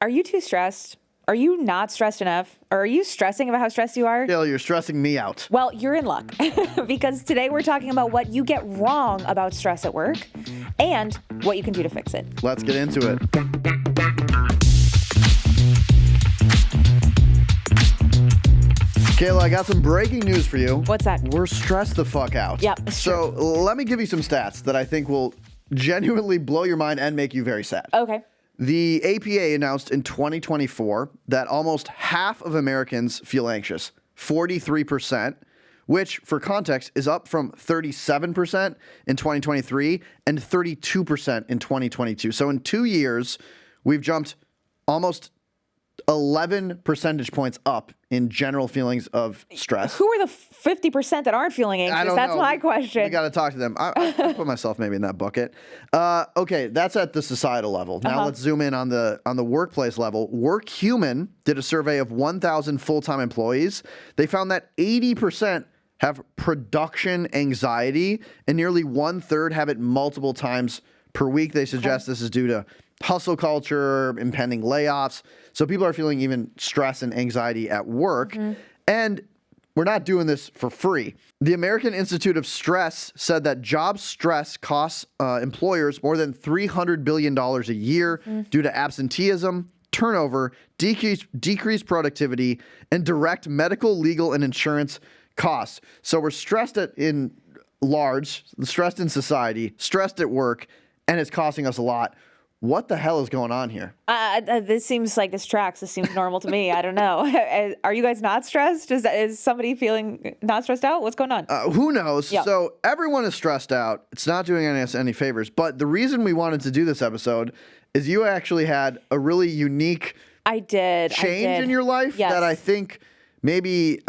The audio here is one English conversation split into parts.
Are you too stressed? Are you not stressed enough? Or are you stressing about how stressed you are? Kaila, you're stressing me out. Well, you're in luck because today we're talking about what you get wrong about stress at work and what you can do to fix it. Let's get into it. Kaila, I got some breaking news for you. What's that? We're stressed the fuck out. Yep, it's So let me give you some stats that I think will genuinely blow your mind and make you very sad. Okay. The APA announced in 2024 that almost half of Americans feel anxious, 43%, which, for context, is up from 37% in 2023 and 32% in 2022. So in 2 years, we've jumped almost 11 percentage points up in general feelings of stress. Who are the 50% that aren't feeling anxious? I don't That's know. my question. We got to talk to them. I put myself maybe in that bucket. Okay, that's at the societal level. Now let's zoom in on the workplace level. WorkHuman did a survey of 1,000 full-time employees. They found that 80% have production anxiety, and nearly 1/3 have it multiple times per week. They suggest this is due to hustle culture, impending layoffs. So people are feeling even stress and anxiety at work. And we're not doing this for free. The American Institute of Stress said that job stress costs employers more than $300 billion a year due to absenteeism, turnover, decreased productivity, and direct medical, legal, and insurance costs. So we're stressed in large, stressed in society, stressed at work, and it's costing us a lot. What the hell is going on here? This seems like this tracks. This seems normal to me. I don't know. Are you guys not stressed? Is somebody feeling not stressed out? What's going on? Who knows? Yeah. So everyone is stressed out. It's not doing us any favors. But the reason we wanted to do this episode is you actually had a really unique change in your life that I think maybe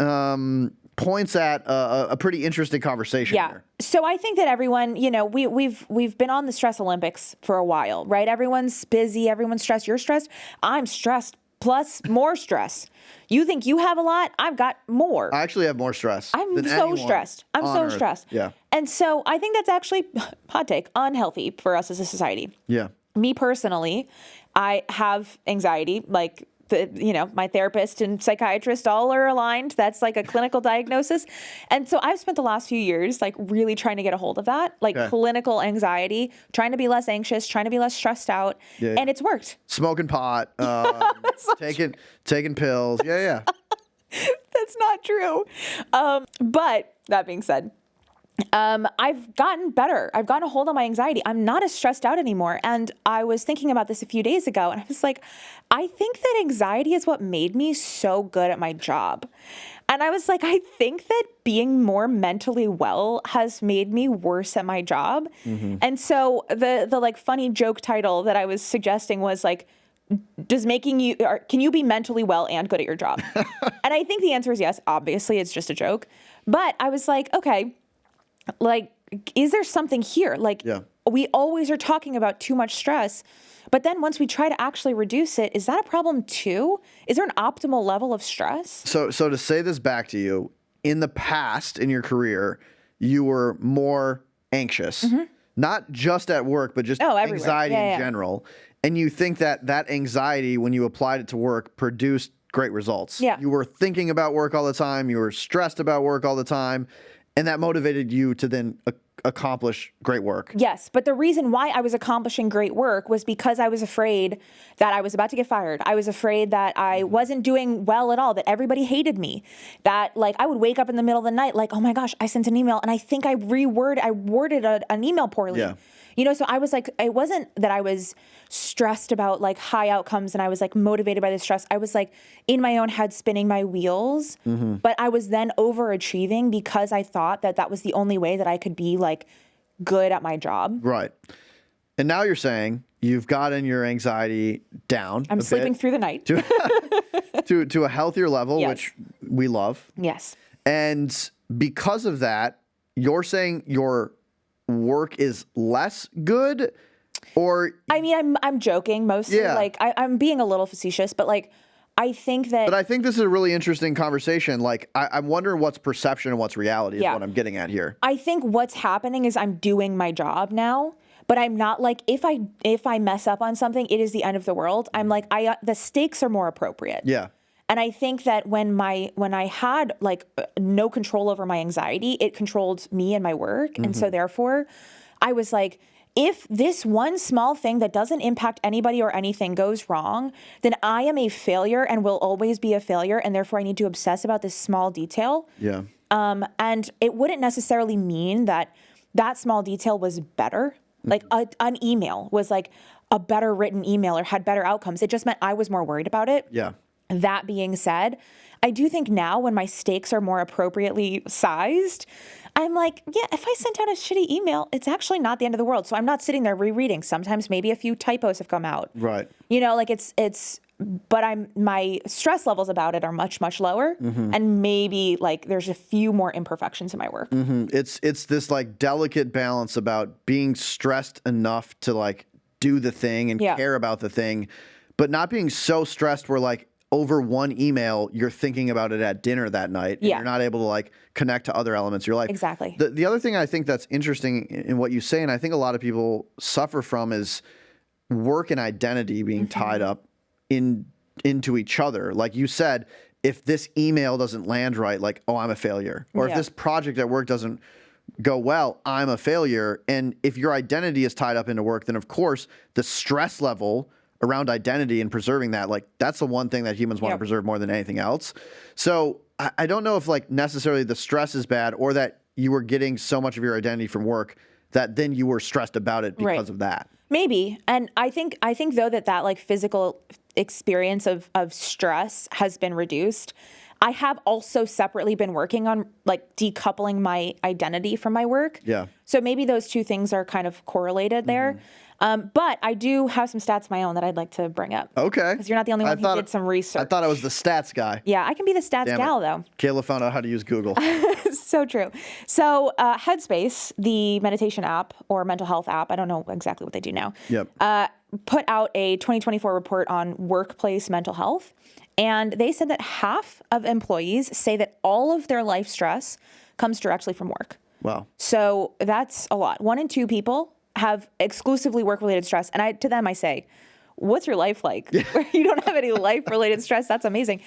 points at a pretty interesting conversation here. So I think that everyone, we've been on the stress Olympics for a while, right? Everyone's busy, everyone's stressed. You're stressed. I'm stressed plus more stress. You think you have a lot? I've got more. I actually have more stress. I'm so stressed. I'm so stressed. Yeah. And so I think that's actually, hot take, unhealthy for us as a society. Yeah. Me personally, I have anxiety, like my therapist and psychiatrist all are aligned. That's like a clinical diagnosis. And so I've spent the last few years like really trying to get a hold of that, like clinical anxiety, trying to be less anxious, trying to be less stressed out. Yeah. And it's worked. Smoking pot, taking pills. Yeah. That's not true. But that being said, I've gotten better. I've gotten a hold on my anxiety. I'm not as stressed out anymore. And I was thinking about this a few days ago, and I was like, I think that anxiety is what made me so good at my job. And I was like, I think that being more mentally well has made me worse at my job. And so the like funny joke title that I was suggesting was like, can you be mentally well and good at your job? And I think the answer is yes. Obviously, it's just a joke. But I was like, okay, like, is there something here? Like, we always are talking about too much stress, but then once we try to actually reduce it, is that a problem too? Is there an optimal level of stress? So to say this back to you, in the past in your career, you were more anxious, not just at work, but just anxiety in general. And you think that anxiety, when you applied it to work, produced great results. Yeah. You were thinking about work all the time. You were stressed about work all the time. And that motivated you to then accomplish great work. Yes, but the reason why I was accomplishing great work was because I was afraid that I was about to get fired. I was afraid that I wasn't doing well at all, that everybody hated me, that like I would wake up in the middle of the night like, oh my gosh, I sent an email and I think I worded an email poorly. Yeah. So I was like, it wasn't that I was stressed about like high outcomes and I was like motivated by the stress. I was like in my own head spinning my wheels, but I was then overachieving because I thought that was the only way that I could be like good at my job. Right. And now you're saying you've gotten your anxiety down. I'm sleeping through the night. to a healthier level, which we love. Yes. And because of that, you're saying your work is less good, or I mean, I'm joking mostly. Like I'm being a little facetious, but like I think that. But I think this is a really interesting conversation. Like I'm wondering what's perception and what's reality is what I'm getting at here. I think what's happening is I'm doing my job now, but I'm not like, if I mess up on something, it is the end of the world. I'm like, the stakes are more appropriate. Yeah. And I think that when I had like no control over my anxiety, it controlled me and my work. And so therefore I was like, if this one small thing that doesn't impact anybody or anything goes wrong, then I am a failure and will always be a failure. And therefore I need to obsess about this small detail. Yeah. And it wouldn't necessarily mean that small detail was better. Like an email was like a better written email or had better outcomes. It just meant I was more worried about it. Yeah. That being said, I do think now when my stakes are more appropriately sized, I'm like, yeah, if I sent out a shitty email, it's actually not the end of the world. So I'm not sitting there rereading. Sometimes maybe a few typos have come out. Right. Like but my stress levels about it are much, much lower. And maybe like there's a few more imperfections in my work. It's this like delicate balance about being stressed enough to like do the thing and care about the thing, but not being so stressed where like over one email, you're thinking about it at dinner that night. And you're not able to like connect to other elements of your life. Exactly. The other thing I think that's interesting in what you say, and I think a lot of people suffer from, is work and identity being tied up into each other. Like you said, if this email doesn't land right, like, oh, I'm a failure. Or if this project at work doesn't go well, I'm a failure. And if your identity is tied up into work, then of course the stress level around identity and preserving that, like that's the one thing that humans want to preserve more than anything else. So I don't know if like necessarily the stress is bad or that you were getting so much of your identity from work that then you were stressed about it because of that. Maybe. And I think though that like physical experience of stress has been reduced. I have also separately been working on like decoupling my identity from my work. Yeah. So maybe those two things are kind of correlated there. But I do have some stats of my own that I'd like to bring up. Okay. Because you're not the only one who did some research. I thought I was the stats guy. Yeah, I can be the stats gal, though. Kayla found out how to use Google. So true. So Headspace, the meditation app or mental health app, I don't know exactly what they do now, put out a 2024 report on workplace mental health. And they said that half of employees say that all of their life stress comes directly from work. Wow. So that's a lot. 1 in 2 people have exclusively work-related stress. And to them, I say, what's your life like? Where you don't have any life-related stress? That's amazing.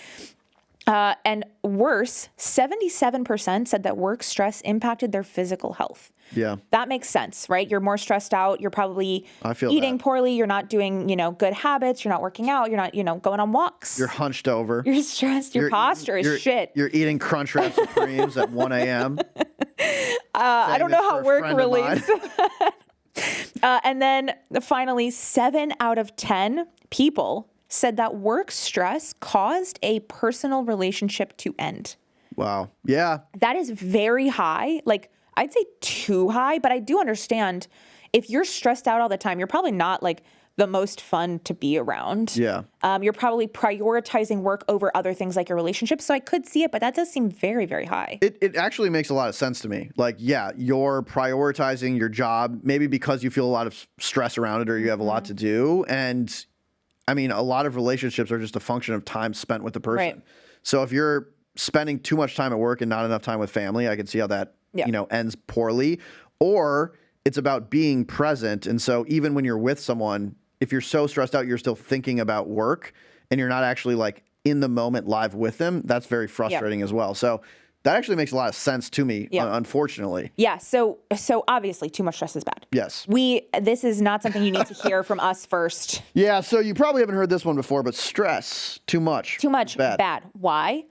And worse, 77% said that work stress impacted their physical health. Yeah. That makes sense, right? You're more stressed out. You're probably eating poorly. You're not doing, good habits. You're not working out. You're not, going on walks. You're hunched over. You're stressed. Your posture is shit. You're eating Crunchwrap Supremes at 1 a.m. I don't know how work relates. And then finally, 7 out of 10 people said that work stress caused a personal relationship to end. Wow. Yeah. That is very high. Like, I'd say too high, but I do understand if you're stressed out all the time, you're probably not like the most fun to be around. Yeah. You're probably prioritizing work over other things like your relationship. So I could see it, but that does seem very, very high. It actually makes a lot of sense to me. Like, yeah, you're prioritizing your job, maybe because you feel a lot of stress around it or you have a lot to do. And I mean, a lot of relationships are just a function of time spent with the person. Right. So if you're spending too much time at work and not enough time with family, I can see how that, ends poorly. Or it's about being present. And so even when you're with someone, if you're so stressed out, you're still thinking about work and you're not actually like in the moment live with them. That's very frustrating as well. So that actually makes a lot of sense to me, unfortunately. Yeah. So obviously too much stress is bad. Yes. This is not something you need to hear from us first. Yeah. So you probably haven't heard this one before, but stress, too much. Too much, bad. Why?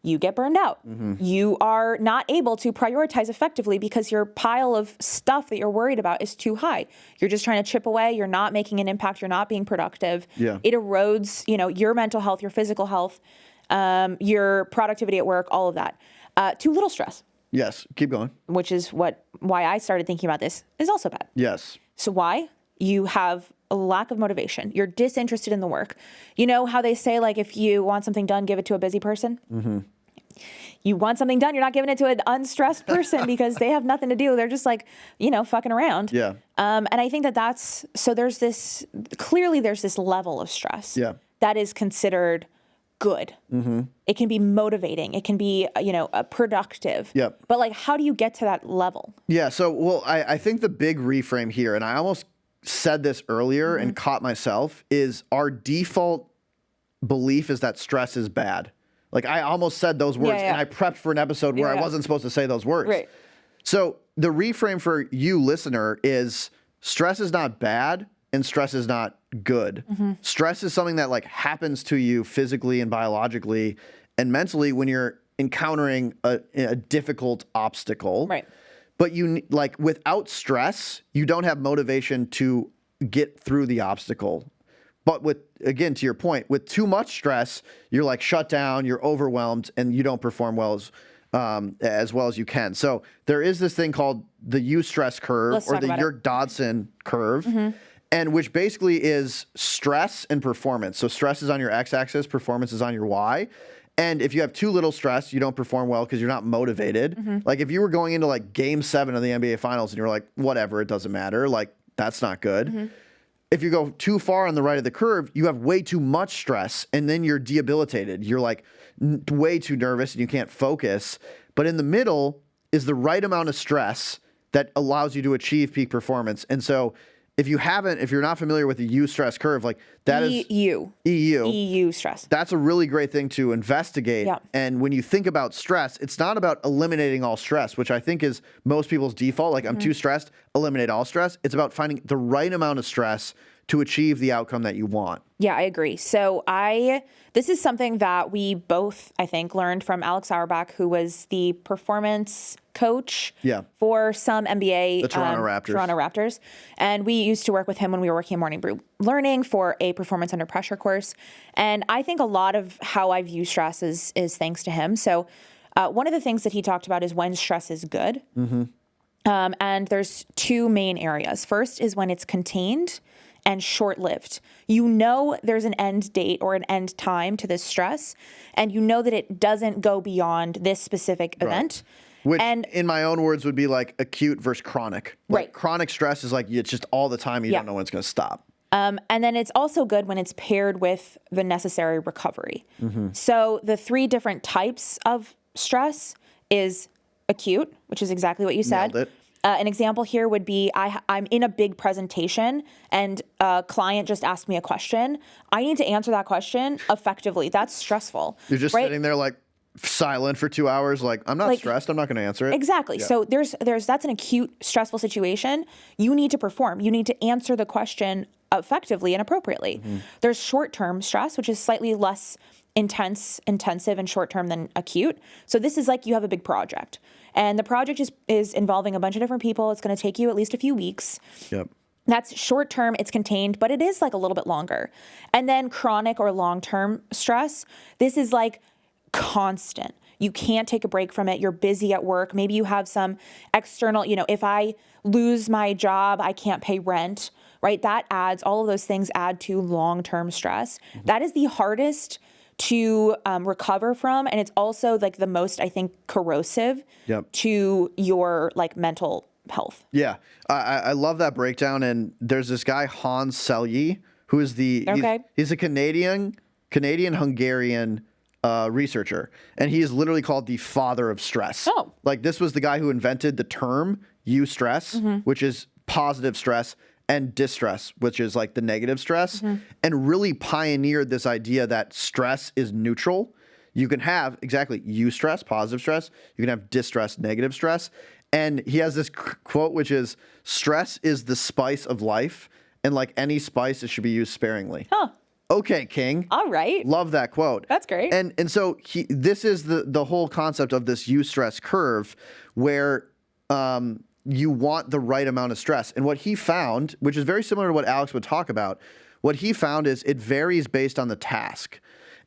You get burned out. You are not able to prioritize effectively because your pile of stuff that you're worried about is too high. You're just trying to chip away. You're not making an impact. You're not being productive. Yeah. It erodes, your mental health, your physical health, your productivity at work, all of that. Too little stress. Yes. Keep going. Which is why I started thinking about this is also bad. Yes. So why? You have a lack of motivation. You're disinterested in the work. You know how they say, like, if you want something done, give it to a busy person? You want something done, you're not giving it to an unstressed person because they have nothing to do. They're just like, fucking around. Yeah. And I think so there's this level of stress that is considered good. It can be motivating. It can be, productive. Yep. But like, how do you get to that level? Yeah. So, I think the big reframe here, and I almost said this earlier and caught myself is our default belief is that stress is bad. Like I almost said those words and I prepped for an episode where I wasn't supposed to say those words. Right. So the reframe for you listener is stress is not bad and stress is not good. Stress is something that like happens to you physically and biologically and mentally when you're encountering a difficult obstacle. Right. But you like without stress, you don't have motivation to get through the obstacle. But with, again, to your point, with too much stress, you're like shut down, you're overwhelmed, and you don't perform well as you can. So there is this thing called the Eustress Curve or the Yerk-Dodson curve, and which basically is stress and performance. So stress is on your x-axis, performance is on your y. And if you have too little stress, you don't perform well because you're not motivated. Like if you were going into like game 7 of the NBA finals and you're like, whatever, it doesn't matter. Like that's not good. If you go too far on the right of the curve, you have way too much stress and then you're debilitated. You're like way too nervous and you can't focus. But in the middle is the right amount of stress that allows you to achieve peak performance. And so if you're not familiar with the Eustress curve, like that is EU stress. That's a really great thing to investigate. Yeah. And when you think about stress, it's not about eliminating all stress, which I think is most people's default. Like I'm too stressed, eliminate all stress. It's about finding the right amount of stress to achieve the outcome that you want. Yeah, I agree. So this is something that we both, I think, learned from Alex Auerbach, who was the performance coach for some NBA. The Toronto Raptors. And we used to work with him when we were working at Morning Brew Learning for a performance under pressure course. And I think a lot of how I view stress is thanks to him. So one of the things that he talked about is when stress is good. And there's two main areas. First is when it's contained and short-lived. You know there's an end date or an end time to this stress, and you know that it doesn't go beyond this specific event. Which, in my own words, would be like acute versus chronic. Like chronic stress is like it's just all the time. You don't know when it's going to stop. And then it's also good when it's paired with the necessary recovery. So the 3 different types of stress is acute, which is exactly what you said. Nailed it. An example here would be I'm in a big presentation and a client just asked me a question. I need to answer that question effectively. That's stressful. You're just sitting there like silent for 2 hours. Like, I'm not stressed. I'm not going to answer it. Exactly. Yeah. So that's an acute stressful situation. You need to perform. You need to answer the question effectively and appropriately. There's short-term stress, which is slightly less intensive and short-term than acute. So this is like you have a big project. And the project is involving a bunch of different people. It's going to take you at least a few weeks. Yep. That's short term, it's contained, but it is like a little bit longer. And then chronic or long-term stress, this is like constant. You can't take a break from it. You're busy at work. Maybe you have some external, if I lose my job, I can't pay rent, right? All of those things add to long-term stress. That is the hardest to recover from. And it's also like the most, I think, corrosive to your like mental health. Yeah. I love that breakdown. And there's this guy, Selye, who is he's a Canadian-Hungarian researcher. And he is literally called the father of stress. Oh. Like this was the guy who invented the term eustress, which is positive stress, and distress, which is like the negative stress, and really pioneered this idea that stress is neutral. You can have eustress, positive stress. You can have distress, negative stress. And he has this quote, which is, stress is the spice of life. And like any spice, it should be used sparingly. Huh. Okay, King. All right. Love that quote. That's great. And so this is the whole concept of this Eustress curve where you want the right amount of stress. And what he found, which is very similar to what Alex would talk about, what he found is it varies based on the task.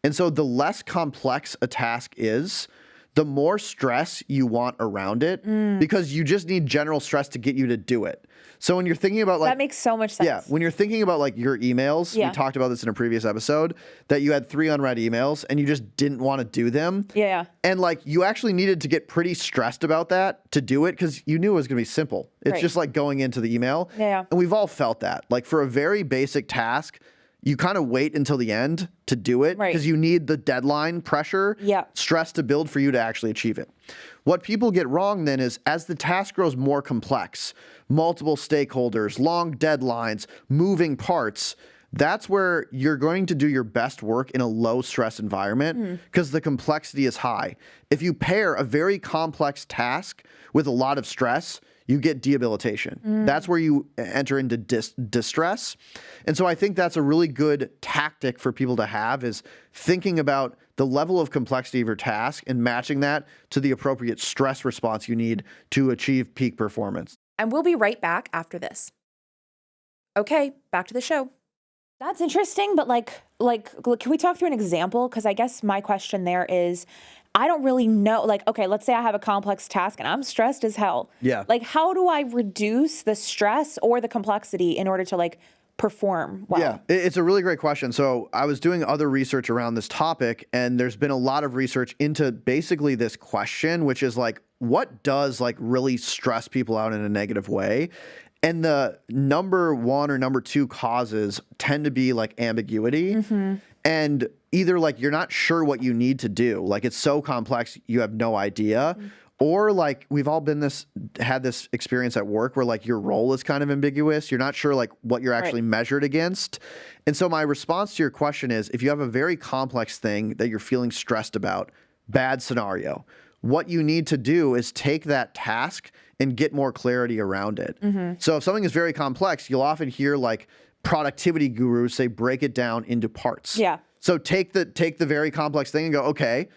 And so the less complex a task is, the more stress you want around it, because you just need general stress to get you to do it. So when you're thinking about like... That makes so much sense. Yeah, when you're thinking about like your emails, we talked about this in a previous episode, that you had 3 unread emails and you just didn't want to do them. Yeah. And like you actually needed to get pretty stressed about that to do it because you knew it was going to be simple. It's just like going into the email. Yeah. And we've all felt that. Like for a very basic task, you kind of wait until the end to do it because you need the deadline pressure, stress to build for you to actually achieve it. What people get wrong then is as the task grows more complex, multiple stakeholders, long deadlines, moving parts, that's where you're going to do your best work in a low stress environment because the complexity is high. If you pair a very complex task with a lot of stress, you get debilitation. That's where you enter into distress. And so I think that's a really good tactic for people to have, is thinking about the level of complexity of your task and matching that to the appropriate stress response you need to achieve peak performance. And we'll be right back after this. Okay, back to the show. That's interesting, but like, can we talk through an example? Because I guess my question there is, I don't really know, like, okay, let's say I have a complex task and I'm stressed as hell. Yeah. Like, how do I reduce the stress or the complexity in order to like perform well? Yeah, it's a really great question. So I was doing other research around this topic, and there's been a lot of research into basically this question, which is like, what does like really stress people out in a negative way? And the number one or number two causes tend to be like ambiguity and either like you're not sure what you need to do. Like it's so complex, you have no idea. Or like we've all had this experience at work where like your role is kind of ambiguous. You're not sure like what you're actually measured against. And so my response to your question is, if you have a very complex thing that you're feeling stressed about, bad scenario, what you need to do is take that task and get more clarity around it. So if something is very complex, you'll often hear like productivity gurus say, break it down into parts. Yeah. So take the very complex thing and go, okay,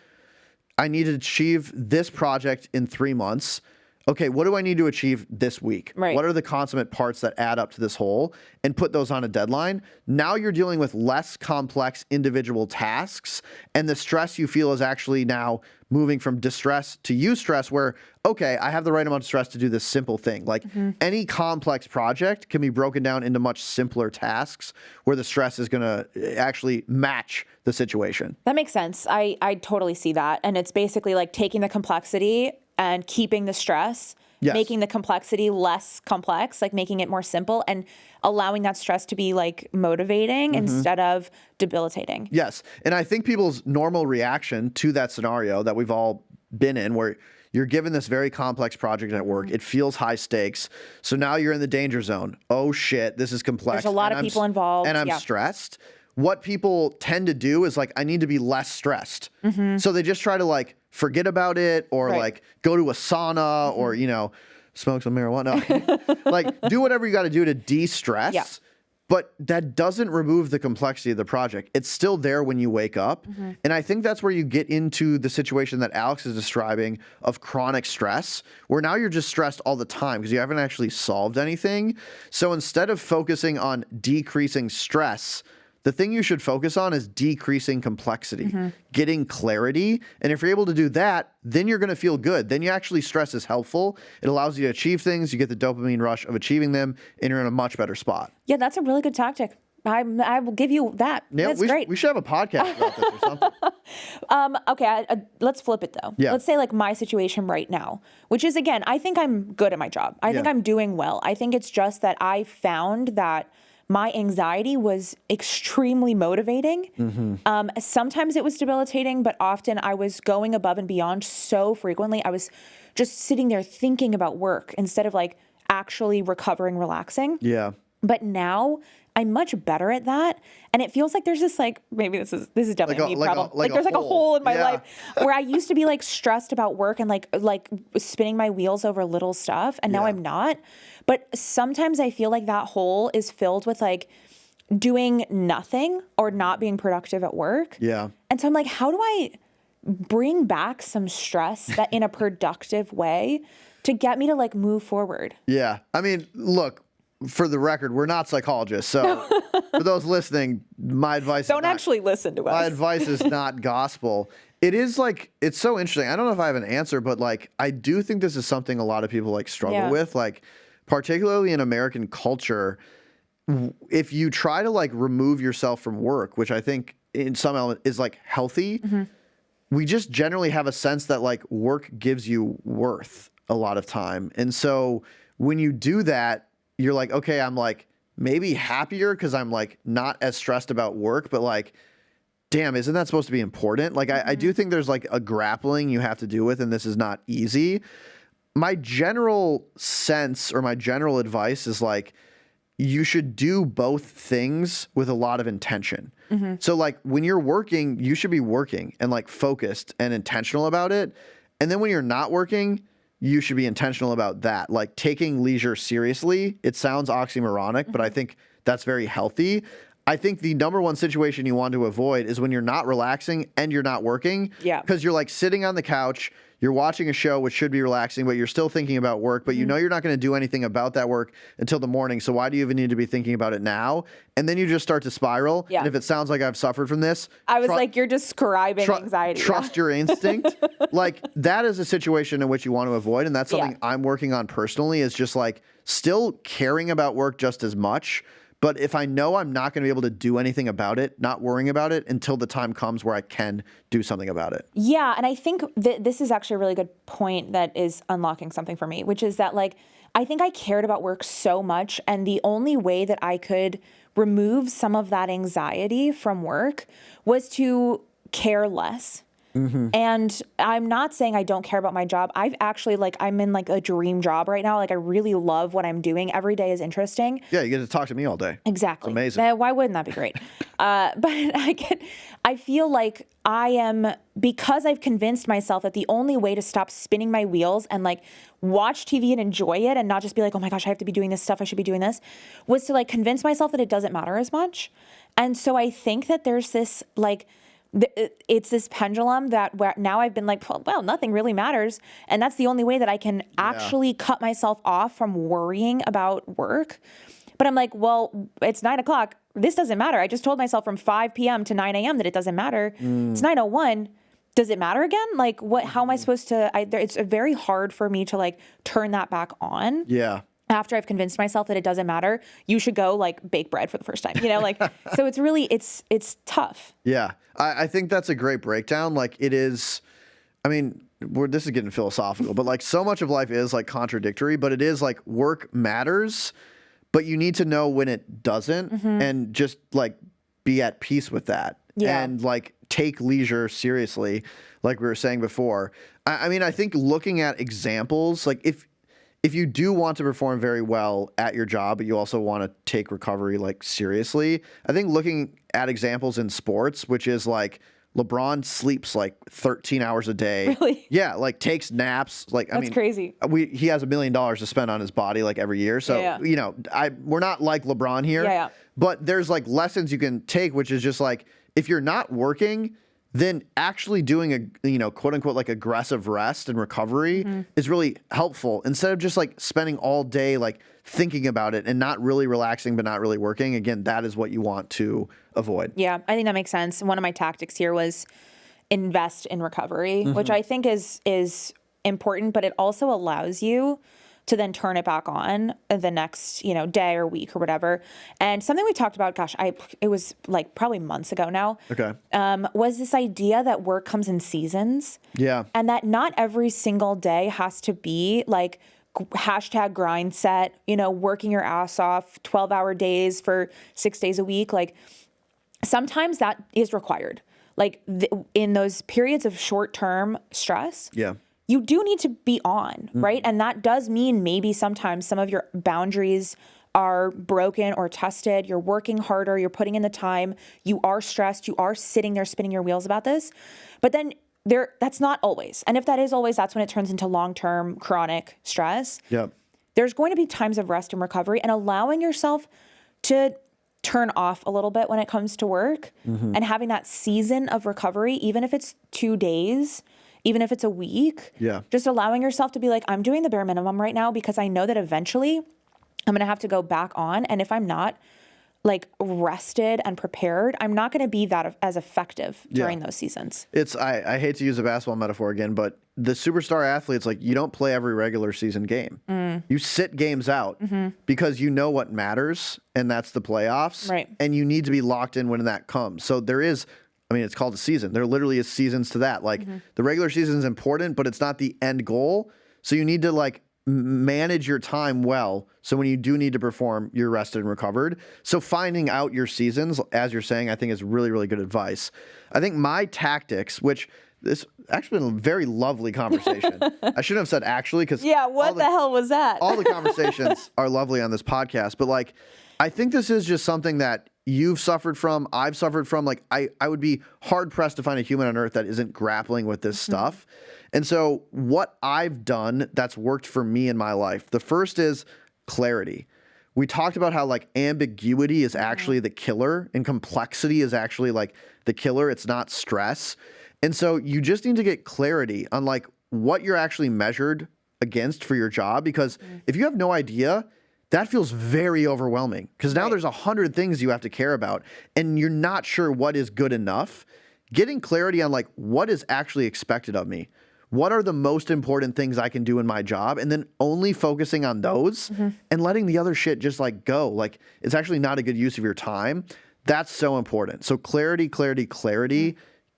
I need to achieve this project in 3 months. Okay, what do I need to achieve this week? Right. What are the consummate parts that add up to this whole? And put those on a deadline. Now you're dealing with less complex individual tasks, and the stress you feel is actually now moving from distress to eustress, where, okay, I have the right amount of stress to do this simple thing. Like any complex project can be broken down into much simpler tasks where the stress is going to actually match the situation. That makes sense. I totally see that. And it's basically like taking the complexity and keeping the stress, making the complexity less complex, like making it more simple and allowing that stress to be like motivating instead of debilitating. Yes. And I think people's normal reaction to that scenario that we've all been in, where you're given this very complex project at work, it feels high stakes. So now you're in the danger zone. Oh shit, this is complex. There's a lot of people involved. And I'm stressed. What people tend to do is like, I need to be less stressed. So they just try to like forget about it, or like go to a sauna, or, you know, smoke some marijuana. Like do whatever you got to do to de-stress. Yeah. But that doesn't remove the complexity of the project. It's still there when you wake up. And I think that's where you get into the situation that Alex is describing of chronic stress, where now you're just stressed all the time because you haven't actually solved anything. So instead of focusing on decreasing stress, the thing you should focus on is decreasing complexity, getting clarity. And if you're able to do that, then you're going to feel good. Then stress is helpful. It allows you to achieve things. You get the dopamine rush of achieving them, and you're in a much better spot. Yeah, that's a really good tactic. I will give you that. Yeah, that's great. We should have a podcast about this or something. Okay, let's flip it though. Yeah. Let's say like my situation right now, which is, again, I think I'm good at my job. I think I'm doing well. I think it's just that I found that my anxiety was extremely motivating. Sometimes it was debilitating, but often I was going above and beyond so frequently. I was just sitting there thinking about work instead of like actually recovering, relaxing. Yeah. But now I'm much better at that. And it feels like there's this like, maybe this is definitely a me problem. Like there's like a hole in my life where I used to be like stressed about work and like spinning my wheels over little stuff. And now I'm not. But sometimes I feel like that hole is filled with like doing nothing or not being productive at work. Yeah. And so I'm like, how do I bring back some stress that in a productive way to get me to like move forward? Yeah. I mean, look, for the record, we're not psychologists. So for those listening, my advice Don't actually listen to us. My advice is not gospel. It is like, it's so interesting. I don't know if I have an answer, but like, I do think this is something a lot of people like struggle with, like particularly in American culture. If you try to like remove yourself from work, which I think in some element is like healthy, we just generally have a sense that like work gives you worth a lot of time. And so when you do that, you're like, okay, I'm like maybe happier because I'm like not as stressed about work, but like, damn, isn't that supposed to be important? Like, I do think there's like a grappling you have to do with, and this is not easy. my general sense or my general advice is like, you should do both things with a lot of intention. So like when you're working, you should be working and like focused and intentional about it. And then when you're not working, you should be intentional about that. Like taking leisure seriously. It sounds oxymoronic, but I think that's very healthy. I think the number one situation you want to avoid is when you're not relaxing and you're not working. Yeah. Because you're like sitting on the couch, you're watching a show, which should be relaxing, but you're still thinking about work, but you know you're not going to do anything about that work until the morning. So why do you even need to be thinking about it now? And then you just start to spiral. Yeah. And if it sounds like I've suffered from this, I was like, you're describing anxiety. Trust your instinct. Like that is a situation in which you want to avoid. And that's something I'm working on personally, is just like still caring about work just as much. But if I know I'm not going to be able to do anything about it, not worrying about it until the time comes where I can do something about it. Yeah. And I think this is actually a really good point that is unlocking something for me, which is that like, I think I cared about work so much. And the only way that I could remove some of that anxiety from work was to care less. And I'm not saying I don't care about my job. I've actually I'm in like a dream job right now. Like I really love what I'm doing. Every day is interesting. Yeah, you get to talk to me all day. Exactly. It's amazing. Why wouldn't that be great? But I feel like because I've convinced myself that the only way to stop spinning my wheels and like watch TV and enjoy it and not just be like, oh my gosh, I have to be doing this stuff, I should be doing this, was to like convince myself that it doesn't matter as much. And so I think that there's this like, it's this pendulum that where now I've been like, well, nothing really matters. And that's the only way that I can actually cut myself off from worrying about work. But I'm like, well, it's 9:00. This doesn't matter. I just told myself from 5 p.m. to 9 a.m. that it doesn't matter. It's 9:01. Does it matter again? Like how am I supposed to, it's very hard for me to like turn that back on. Yeah. After I've convinced myself that it doesn't matter, you should go like bake bread for the first time, like, so it's really, it's tough. Yeah. I think that's a great breakdown. Like it is, I mean, this is getting philosophical, but like so much of life is like contradictory, but it is like work matters, but you need to know when it doesn't and just like be at peace with that and like take leisure seriously. Like we were saying before, I mean, I think looking at examples, like if you do want to perform very well at your job, but you also want to take recovery like seriously, I think looking at examples in sports, which is like LeBron sleeps like 13 hours a day. Really? Yeah, like takes naps. Like That's crazy. He has $1 million to spend on his body like every year. So we're not like LeBron here. Yeah. But there's like lessons you can take, which is just like if you're not working, then actually doing a, quote unquote, like aggressive rest and recovery is really helpful instead of just like spending all day like thinking about it and not really relaxing, but not really working. Again, that is what you want to avoid. Yeah, I think that makes sense. One of my tactics here was invest in recovery, which I think is important, but it also allows you to then turn it back on the next, day or week or whatever. And something we talked about, it was like probably months ago now. Okay. Was this idea that work comes in seasons. Yeah. And that not every single day has to be like hashtag grind set, working your ass off 12-hour days for 6 days a week. Like sometimes that is required. Like in those periods of short-term stress. Yeah. You do need to be on, right? And that does mean maybe sometimes some of your boundaries are broken or tested. You're working harder. You're putting in the time. You are stressed. You are sitting there spinning your wheels about this. But then that's not always. And if that is always, that's when it turns into long-term chronic stress. Yeah. There's going to be times of rest and recovery and allowing yourself to turn off a little bit when it comes to work and having that season of recovery, even if it's 2 days, even if it's a week, just allowing yourself to be like, I'm doing the bare minimum right now because I know that eventually I'm going to have to go back on. And if I'm not like rested and prepared, I'm not going to be that as effective during those seasons. I hate to use a basketball metaphor again, but the superstar athletes, like you don't play every regular season game. You sit games out because you know what matters, and that's the playoffs. Right. And you need to be locked in when that comes. So it's called a season. There literally is seasons to that. Like the regular season is important, but it's not the end goal. So you need to like manage your time well. So when you do need to perform, you're rested and recovered. So finding out your seasons, as you're saying, I think is really, really good advice. I think my tactics, which This actually been a very lovely conversation. I shouldn't have said actually, because Yeah, what the hell was that? all the conversations are lovely on this podcast, but like, I think this is just something that you've suffered from, I've suffered from. Like, I would be hard pressed to find a human on earth that isn't grappling with this stuff. And so what I've done that's worked for me in my life, the first is clarity. We talked about how like ambiguity is actually the killer and complexity is actually like the killer. It's not stress. And so you just need to get clarity on like what you're actually measured against for your job, because if you have no idea, that feels very overwhelming, because now there's 100 things you have to care about and you're not sure what is good enough. Getting clarity on like what is actually expected of me. What are the most important things I can do in my job? And then only focusing on those and letting the other shit just like go. Like, it's actually not a good use of your time. That's so important. So clarity,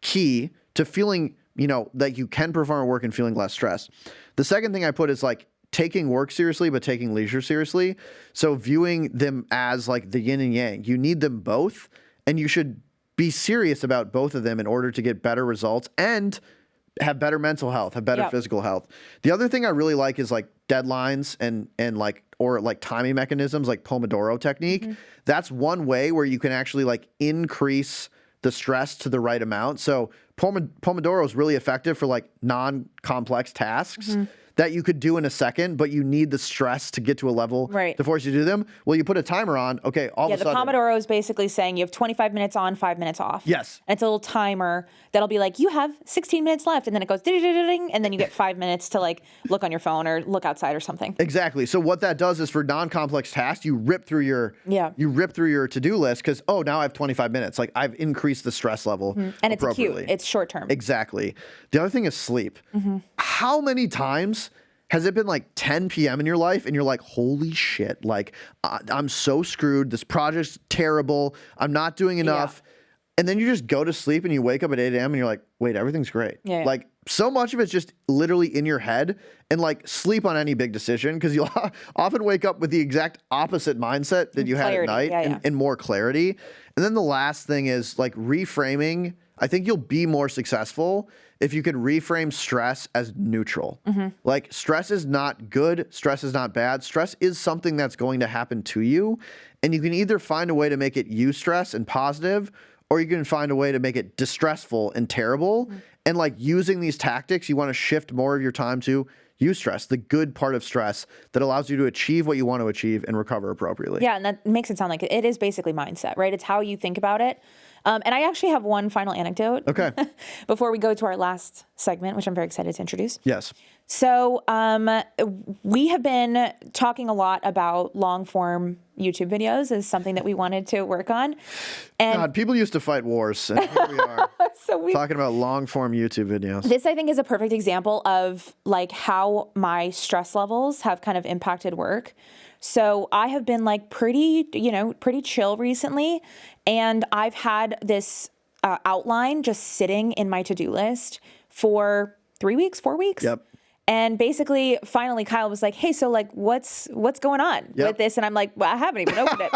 key to feeling, you know, that you can perform at work and feeling less stressed. The second thing I put is like taking work seriously, but taking leisure seriously. So viewing them as like the yin and yang. You need them both, and you should be serious about both of them in order to get better results and have better mental health, have better physical health. The other thing I really like is like deadlines and like, or like timing mechanisms like Pomodoro technique. That's one way where you can actually like increase the stress to the right amount. So Pomodoro is really effective for like non-complex tasks that you could do in a second, but you need the stress to get to a level to force you to do them. Well, you put a timer on, okay, all of a sudden. Yeah, the Pomodoro is basically saying you have 25 minutes on, 5 minutes off. Yes. And it's a little timer that'll be like, you have 16 minutes left, and then it goes ding, and then you get 5 minutes to like look on your phone or look outside or something. Exactly. So what that does is for non-complex tasks, you rip through your to-do list because, oh, now I have 25 minutes. Like, I've increased the stress level And it's acute. appropriately. It's short term. Exactly. The other thing is sleep. How many times has it been like 10 p.m. in your life and you're like, holy shit, like I'm so screwed. This project's terrible. I'm not doing enough. And then you just go to sleep and you wake up at 8 a.m. and you're like, wait, everything's great. Like, so much of it's just literally in your head, and like sleep on any big decision, because you'll often wake up with the exact opposite mindset that you had at night and more clarity. And then the last thing is like reframing. I think you'll be more successful if you could reframe stress as neutral. Like, stress is not good. Stress is not bad. Stress is something that's going to happen to you. And you can either find a way to make it eustress and positive, or you can find a way to make it distressful and terrible. And like using these tactics, you want to shift more of your time to eustress, the good part of stress that allows you to achieve what you want to achieve and recover appropriately. Yeah, and that makes it sound like it is basically mindset, right? It's how you think about it. And I actually have one final anecdote before we go to our last segment, which I'm very excited to introduce. Yes. So we have been talking a lot about long form YouTube videos as something that we wanted to work on. And God, people used to fight wars, and here we are talking about long form YouTube videos. This, I think, is a perfect example of like how my stress levels have kind of impacted work. So I have been like pretty chill recently. And I've had this outline just sitting in my to-do list for 3 weeks, 4 weeks. Yep. And basically, finally, Kyle was like, hey, so like, what's going on with this? And I'm like, well, I haven't even opened it.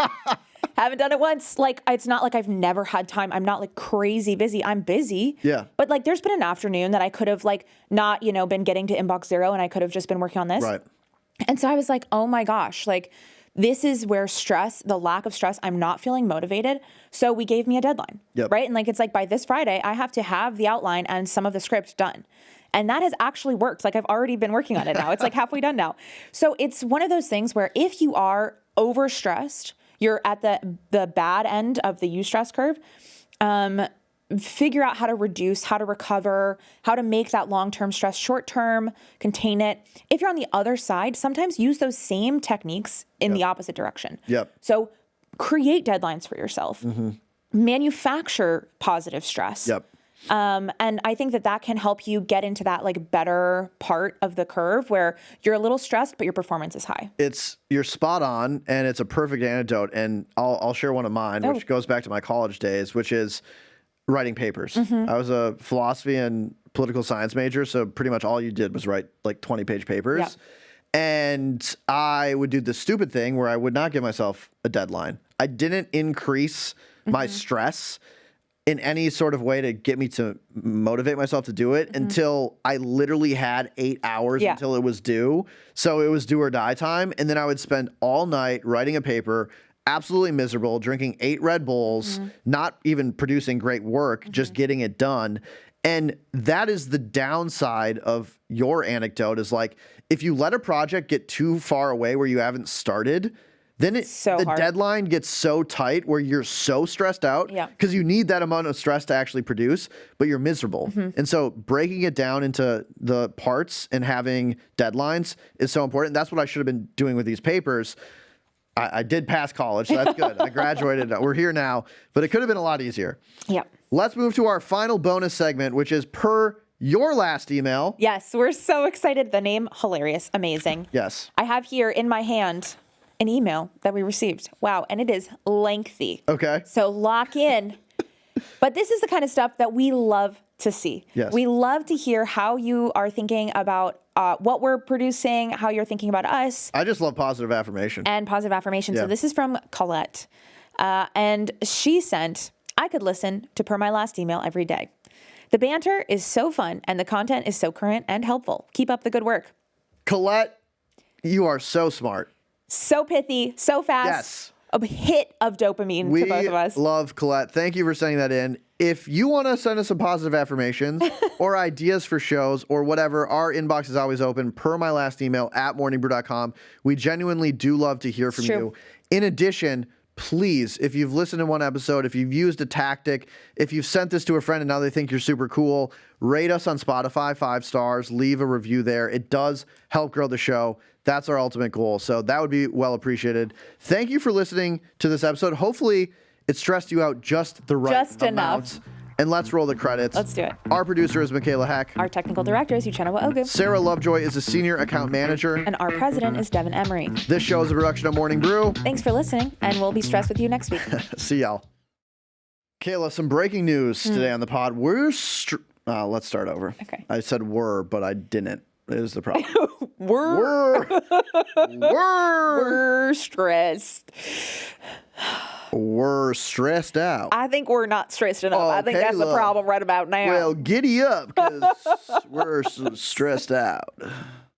Haven't done it once. Like, it's not like I've never had time. I'm not like crazy busy. I'm busy. Yeah. But like, there's been an afternoon that I could have like not, been getting to inbox zero, and I could have just been working on this. Right. And so I was like, oh my gosh, like this is where the lack of stress, I'm not feeling motivated. So we gave me a deadline, right? And like, it's like by this Friday, I have to have the outline and some of the script done. And that has actually worked. Like, I've already been working on it now. It's like halfway done now. So it's one of those things where if you are overstressed, you're at the bad end of the Eustress curve. Figure out how to reduce, how to recover, how to make that long-term stress short-term, contain it. If you're on the other side, sometimes use those same techniques in the opposite direction. So create deadlines for yourself. Manufacture positive stress. And I think that can help you get into that like better part of the curve where you're a little stressed, but your performance is high. You're spot on, and it's a perfect antidote. And I'll share one of mine, which goes back to my college days, which is writing papers. I was a philosophy and political science major, so pretty much all you did was write like 20-page papers. And I would do the stupid thing where I would not give myself a deadline. I didn't increase my stress in any sort of way to get me to motivate myself to do it until I literally had 8 hours until it was due. So it was do or die time. And then I would spend all night writing a paper, absolutely miserable, drinking 8 Red Bulls, not even producing great work, just getting it done. And that is the downside of your anecdote is like, if you let a project get too far away where you haven't started, then the deadline gets so tight where you're so stressed out because you need that amount of stress to actually produce, but you're miserable. And so breaking it down into the parts and having deadlines is so important. That's what I should have been doing with these papers. I did pass college, so that's good. I graduated. We're here now, but it could have been a lot easier. Yep. Let's move to our final bonus segment, which is per your last email. Yes, we're so excited. The name, hilarious, amazing. Yes. I have here in my hand an email that we received. Wow, and it is lengthy. Okay. So lock in. But this is the kind of stuff that we love to see. Yes. We love to hear how you are thinking about what we're producing, how you're thinking about us. I just love positive affirmation. And positive affirmation. Yeah. So this is from Colette. And she sent, I could listen to Per My Last Email every day. The banter is so fun and the content is so current and helpful. Keep up the good work. Colette, you are so smart. So pithy, so fast. Yes. A hit of dopamine to both of us. We love Colette. Thank you for sending that in. If you want to send us some positive affirmations or ideas for shows or whatever, our inbox is always open per my last email at morningbrew.com. We genuinely do love to hear from you. In addition, please, if you've listened to one episode, if you've used a tactic, if you've sent this to a friend and now they think you're super cool, rate us on Spotify 5 stars, leave a review there. It does help grow the show. That's our ultimate goal. So that would be well appreciated. Thank you for listening to this episode. Hopefully it stressed you out just the right amount. Enough. And let's roll the credits. Let's do it. Our producer is Michaela Heck. Our technical director is Uchenna Ogu. Sarah Lovejoy is a senior account manager. And our president is Devin Emery. This show is a production of Morning Brew. Thanks for listening, and we'll be stressed with you next week. See y'all. Kayla, some breaking news today on the pod. Let's start over. Okay. I said were, but I didn't. It is the problem. We're stressed. We're stressed out. I think we're not stressed enough. I think that's the problem right about now. Well, giddy up, because we're stressed out.